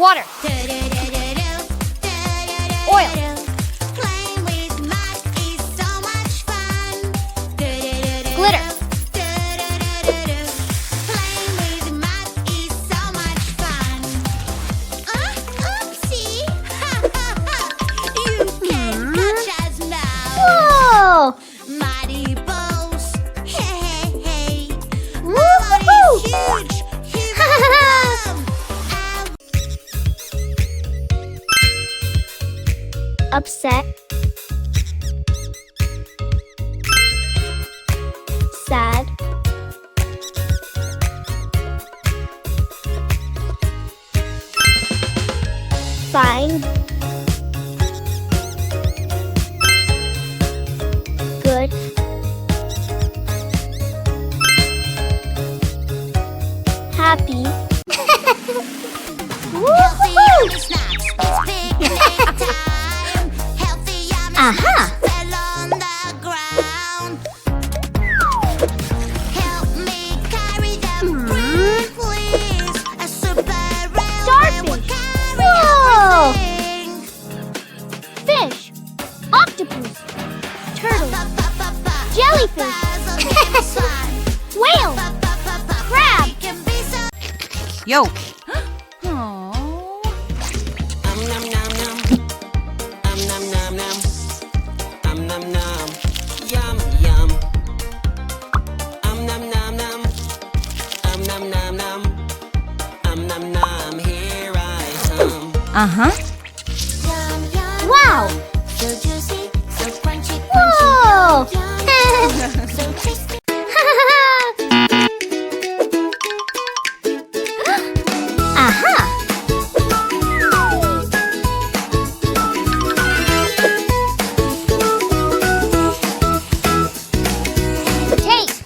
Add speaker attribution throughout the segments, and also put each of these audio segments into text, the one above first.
Speaker 1: Water. Oil.
Speaker 2: Playing with mud is so much fun.
Speaker 1: Glitter.
Speaker 2: Playing with mud is so much fun. Oopsie! You can't touch us now.
Speaker 1: Whoa!
Speaker 2: Muddy balls. Hey, hey, hey.
Speaker 1: Woo-hoo-hoo!
Speaker 2: Huge. Here we come.
Speaker 1: Upset. Sad. Fine. Good. Happy.
Speaker 2: Healthy yummy snacks. It's picnic time. Healthy yummy
Speaker 1: Aha.
Speaker 2: snacks fell on the ground. Help me carry them, please. A super railway will
Speaker 1: Starfish.
Speaker 2: carry
Speaker 1: Whoa.
Speaker 2: everything.
Speaker 1: Fish. Octopus. Turtle. Jellyfish.
Speaker 2: Puzzle game is fun.
Speaker 1: Whale. Crab.
Speaker 2: We can be so
Speaker 3: Yo.
Speaker 4: Nom nom nom. Nom nom nom. Nom nom. Yum yum. Nom nom nom. Nom nom nom. Nom nom. Here I come.
Speaker 3: Uh-huh.
Speaker 2: yum yum.
Speaker 1: Wow.
Speaker 2: So juicy, so crunchy,
Speaker 1: Whoa.
Speaker 2: yum, so tasty.
Speaker 1: Aha. Taste.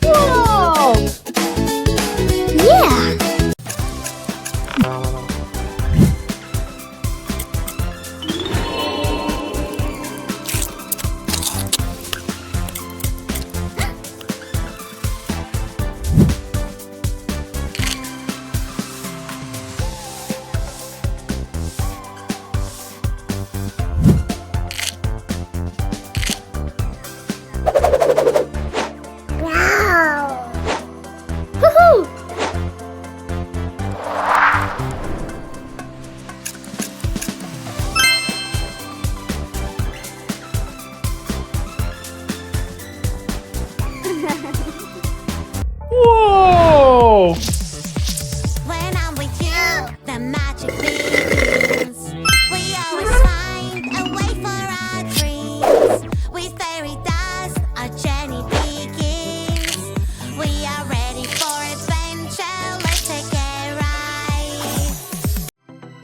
Speaker 1: Whoa. Yeah. Wow. Woohoo.
Speaker 5: Whoa!
Speaker 2: When I'm with you, the magic begins. We always find a way for our dreams. With fairy dust, our journey begins. We are ready for adventure. Let's take a ride.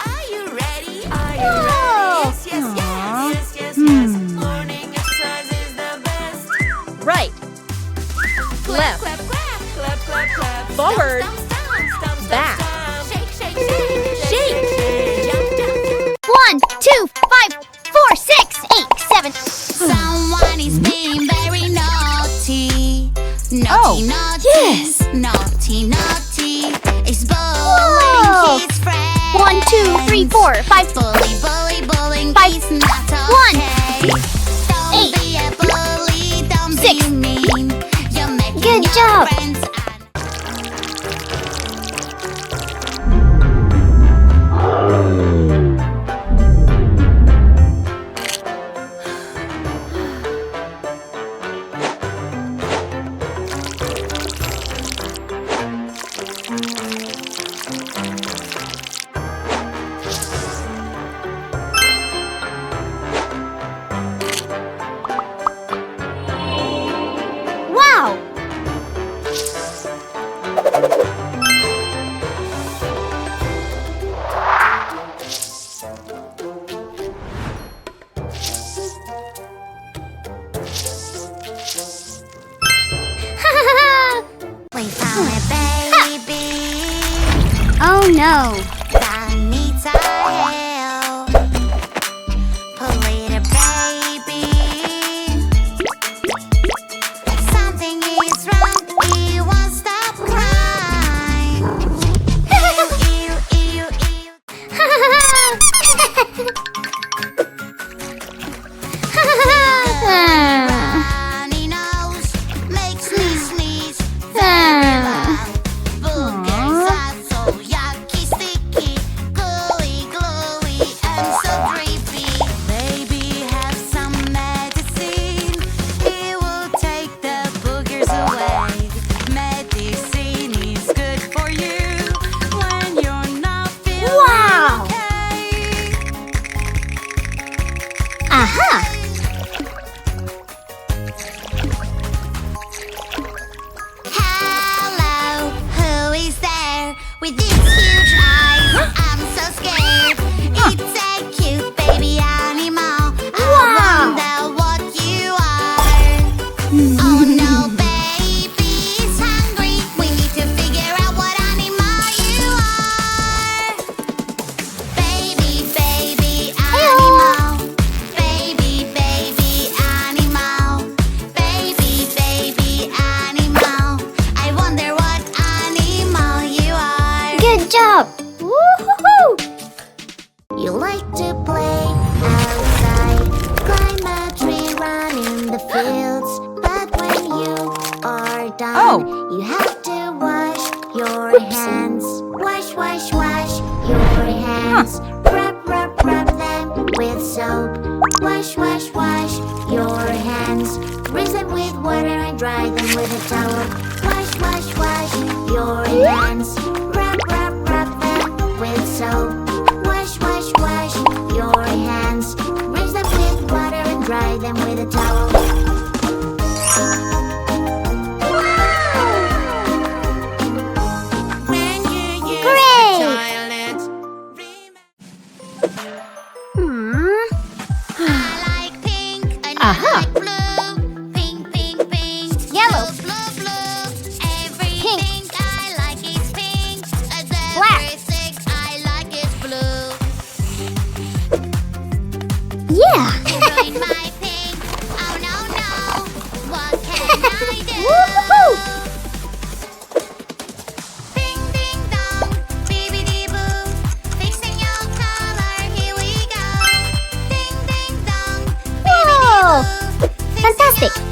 Speaker 2: Are you ready? Are you
Speaker 1: Whoa.
Speaker 2: ready? Yes, yes, yes, yes, yes, yes. Morning exercise is the best.
Speaker 3: Right.
Speaker 2: Clap,
Speaker 3: Left.
Speaker 2: clap, clap, clap, clap, clap.
Speaker 3: Forward.
Speaker 2: Stomp, stomp, stomp, stomp,
Speaker 3: Back.
Speaker 2: stomp. Shake, shake, shake,
Speaker 3: Shake.
Speaker 2: jump, jump.
Speaker 1: 1, 2, 5, 4, 6, 8, 7.
Speaker 2: Someone is being very naughty. Naughty,
Speaker 3: Oh,
Speaker 2: naughty.
Speaker 3: yes.
Speaker 2: Naughty, naughty. It's
Speaker 1: Whoa.
Speaker 2: bullying his friends.
Speaker 1: 1, 2, 3, 4, 5.
Speaker 2: Bully, bully, bullying
Speaker 1: 5,
Speaker 2: is not
Speaker 1: 1,
Speaker 2: okay. Don't
Speaker 1: 8,
Speaker 2: be a bully, don't
Speaker 1: 6.
Speaker 2: be mean. You're making
Speaker 1: Good
Speaker 2: your
Speaker 1: job.
Speaker 2: friends
Speaker 1: Wow.
Speaker 2: We found a baby
Speaker 1: Oh no.
Speaker 2: that needs our help. Poor little baby. with its huge eyes. I'm so scared. It's a cute baby animal. I wonder what you are. Oh no, baby's hungry. We need to figure out what animal you are. Baby, baby animal. Baby, baby animal. Baby, baby animal. I wonder what animal you are.
Speaker 1: Good job! Woo-hoo-hoo!
Speaker 2: You like to play outside, climb a tree, run in the fields. But when you are done, you have to wash your hands. Wash, wash, wash your hands. Rub, rub, rub them with soap. Wash, wash, wash your hands. Rinse them with water and dry them with a towel. Wash, wash, wash your hands. Rub, rub, rub them with soap. Wash, wash, wash your hands. Rinse them with water and dry them with a towel. When you use
Speaker 1: Great!
Speaker 2: the toilet, I like pink and I like blue. Pink, pink, pink.
Speaker 1: Yellow.
Speaker 2: Blue, blue, blue. Every
Speaker 1: Pink.
Speaker 2: pink I like is pink. And
Speaker 1: Black.
Speaker 2: everything I like is blue.
Speaker 1: Yeah!
Speaker 2: Ruin my pink. Oh no, no. What can I do?
Speaker 1: Woo-hoo-hoo!
Speaker 2: Ding, ding, dong. Bibbidi-boo. Fixing your color. Here we go. Ding, ding, dong.
Speaker 1: Whoa!
Speaker 2: Bibbidi-boo. Fixing
Speaker 1: Fantastic.
Speaker 2: your